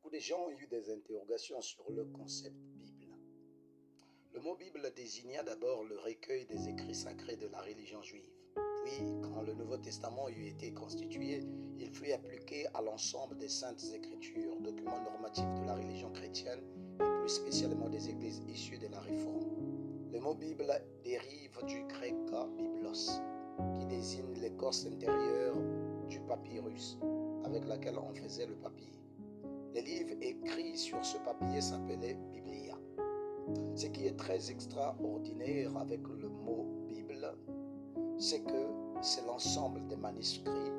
Beaucoup de gens ont eu des interrogations sur le concept Bible. Le mot Bible désigna d'abord le recueil des écrits sacrés de la religion juive. Puis, quand le Nouveau Testament eut été constitué, il fut appliqué à l'ensemble des saintes écritures, documents normatifs de la religion chrétienne et plus spécialement des églises issues de la Réforme. Le mot Bible dérive du grec biblos, qui désigne l'écorce intérieure du papyrus avec laquelle on faisait le papier. Les livres écrits sur ce papier s'appelaient Biblia. Ce qui est très extraordinaire avec le mot Bible, c'est que c'est l'ensemble des manuscrits.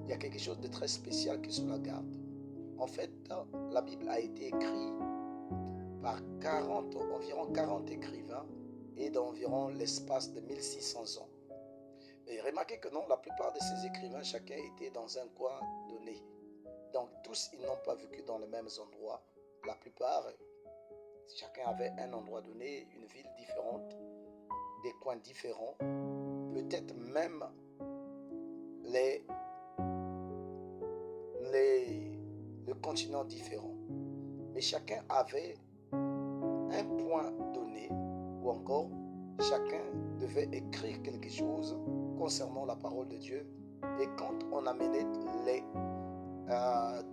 Il y a quelque chose de très spécial que cela garde. En fait, la Bible a été écrite par environ 40 écrivains et d'environ l'espace de 1600 ans. Et remarquez que non, la plupart de ces écrivains, chacun était dans un coin donné. Donc tous, ils n'ont pas vécu dans les mêmes endroits. La plupart, chacun avait un endroit donné, une ville différente, des coins différents, peut-être même le continent différent. Mais chacun avait un point donné, ou encore chacun devait écrire quelque chose concernant la parole de Dieu. Et quand on amenait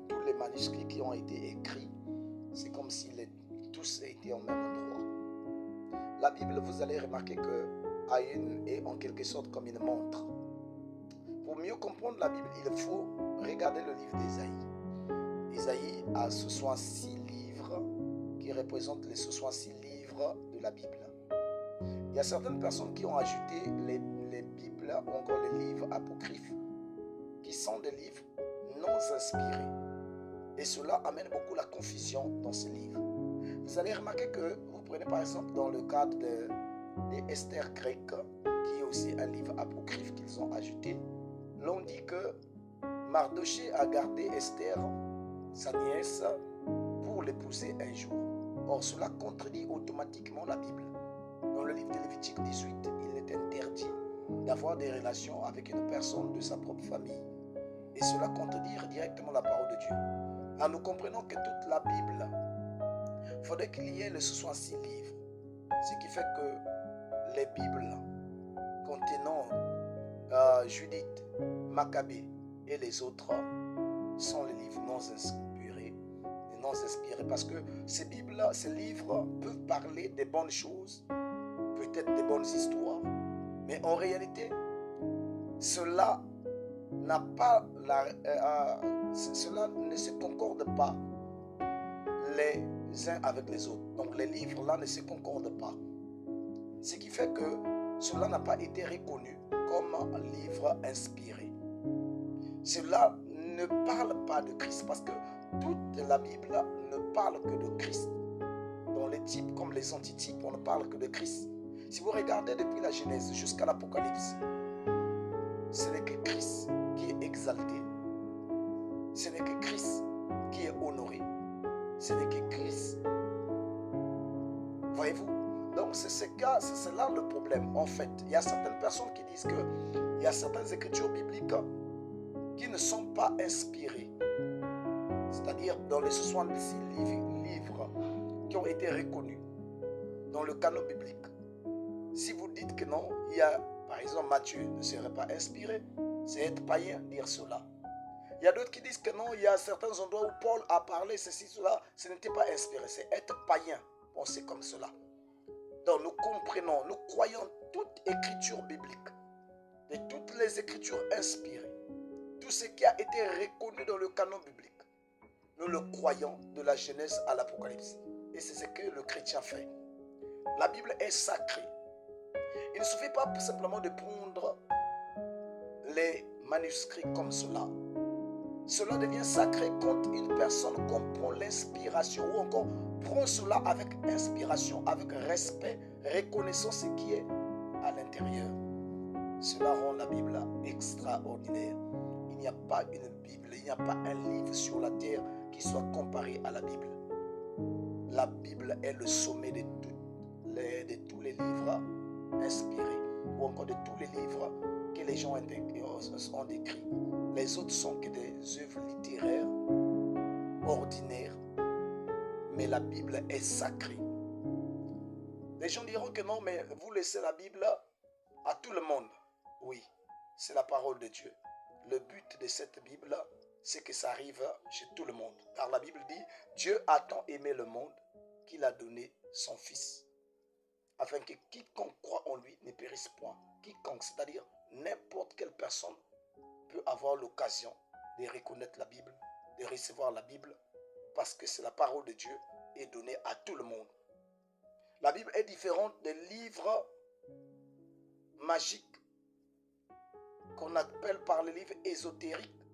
tous les manuscrits qui ont été écrits, c'est comme si tous étaient au même endroit. La Bible, vous allez remarquer est en quelque sorte comme une montre. Pour mieux comprendre la Bible, il faut regarder le livre d'Ésaïe. Ésaïe a 66 livres qui représentent les 66 livres de la Bible. Il y a certaines personnes qui ont ajouté les Bibles ou encore les livres apocryphes, qui sont des livres non inspirés. Et cela amène beaucoup la confusion dans ces livres. Vous allez remarquer que vous prenez par exemple dans le cadre des Esther grecques, qui est aussi un livre apocryphe qu'ils ont ajouté, l'on dit que Mardoché a gardé Esther, sa nièce, pour l'épouser un jour. Or, cela contredit automatiquement la Bible. Dans le livre de Lévitique 18, il est interdit d'avoir des relations avec une personne de sa propre famille. Et cela contredit directement la parole de Dieu. Là, nous comprenons que toute la Bible, il faudrait qu'il y ait les 66 livres. Ce qui fait que les Bibles contenant Judith, Maccabée et les autres sont les livres non inspirés. Non inspirés parce que ces livres peuvent parler des bonnes choses, peut-être des bonnes histoires, mais en réalité, cela cela ne se concorde pas les uns avec les autres. Donc les livres là ne se concordent pas. Ce qui fait que cela n'a pas été reconnu comme un livre inspiré. Cela ne parle pas de Christ parce que toute la Bible ne parle que de Christ. Dans les types comme les antitypes, on ne parle que de Christ. Si vous regardez depuis la Genèse jusqu'à l'Apocalypse, ce n'est que Christ qui est exalté. Ce n'est que Christ qui est honoré. Ce n'est que Christ. Voyez-vous? Donc c'est là le problème. En fait, il y a certaines personnes qui disent qu'il y a certaines écritures bibliques qui ne sont pas inspirées. C'est-à-dire dans les 66 livres qui ont été reconnus dans le canon biblique. Si vous dites que non, il y a, par exemple, Matthieu ne serait pas inspiré, c'est être païen, dire cela. Il y a d'autres qui disent que non, il y a certains endroits où Paul a parlé ceci, cela, ce n'était pas inspiré, c'est être païen, penser comme cela. Donc nous comprenons, nous croyons toute écriture biblique, et toutes les écritures inspirées, tout ce qui a été reconnu dans le canon biblique, nous le croyons de la Genèse à l'Apocalypse. Et c'est ce que le chrétien fait. La Bible est sacrée. Il ne suffit pas simplement de prendre les manuscrits comme cela. Cela devient sacré quand une personne comprend l'inspiration ou encore prend cela avec inspiration, avec respect, reconnaissant ce qui est à l'intérieur. Cela rend la Bible extraordinaire. Il n'y a pas une Bible, il n'y a pas un livre sur la terre qui soit comparé à la Bible. La Bible est le sommet de tous les livres inspirés ou encore de tous les livres que les gens ont décrits. Les autres sont que des œuvres littéraires ordinaire, mais la Bible est sacrée. Les gens diront que non, mais vous laissez la Bible à tout le monde. Oui, c'est la parole de Dieu. Le but de cette Bible, c'est que ça arrive chez tout le monde. Car la Bible dit, Dieu a tant aimé le monde qu'il a donné son Fils, afin que quiconque croit en lui ne périsse point. Quiconque, c'est-à-dire n'importe quelle personne, peut avoir l'occasion de reconnaître la Bible, de recevoir la Bible, parce que c'est la parole de Dieu et donnée à tout le monde. La Bible est différente des livres magiques qu'on appelle par les livres ésotériques,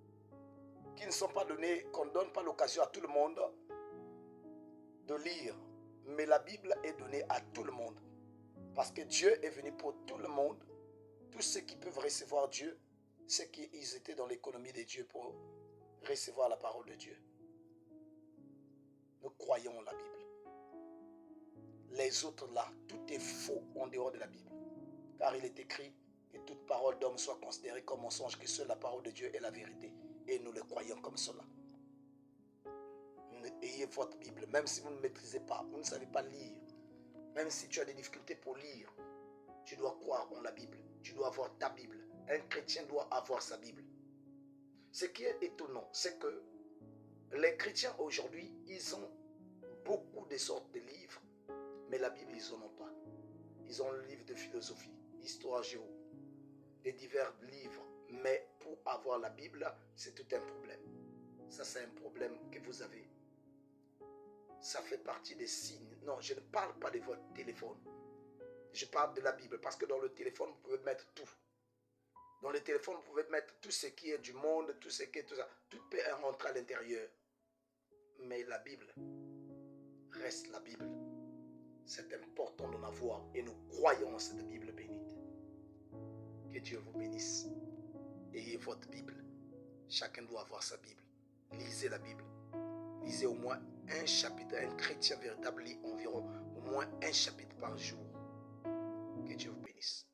qui ne sont pas donnés, qu'on ne donne pas l'occasion à tout le monde de lire. Mais la Bible est donnée à tout le monde, parce que Dieu est venu pour tout le monde. Tous ceux qui peuvent recevoir Dieu, c'est qu'ils étaient dans l'économie de Dieu pour recevoir la parole de Dieu. Nous croyons en la Bible. Les autres là, tout est faux en dehors de la Bible. Car il est écrit que toute parole d'homme soit considérée comme mensonge, que seule la parole de Dieu est la vérité. Et nous le croyons comme cela. Ayez votre Bible, même si vous ne maîtrisez pas, vous ne savez pas lire, même si tu as des difficultés pour lire, tu dois croire en la Bible. Tu dois avoir ta Bible. Un chrétien doit avoir sa Bible. Ce qui est étonnant, c'est que les chrétiens aujourd'hui, ils ont beaucoup de sortes de livres, mais la Bible, ils n'en ont pas. Ils ont le livre de philosophie, histoire, géo, et divers livres. Mais pour avoir la Bible, c'est tout un problème. Ça, c'est un problème que vous avez. Ça fait partie des signes. Non, je ne parle pas de votre téléphone. Je parle de la Bible, parce que dans le téléphone, vous pouvez mettre tout. Dans le téléphone, vous pouvez mettre tout ce qui est du monde, tout ce qui est tout ça. Tout peut rentrer à l'intérieur. Mais la Bible reste la Bible. C'est important d'en avoir et nous croyons en cette Bible bénite. Que Dieu vous bénisse. Ayez votre Bible. Chacun doit avoir sa Bible. Lisez la Bible. Lisez au moins un chapitre. Un chrétien véritable lit environ au moins un chapitre par jour. Que Dieu vous bénisse.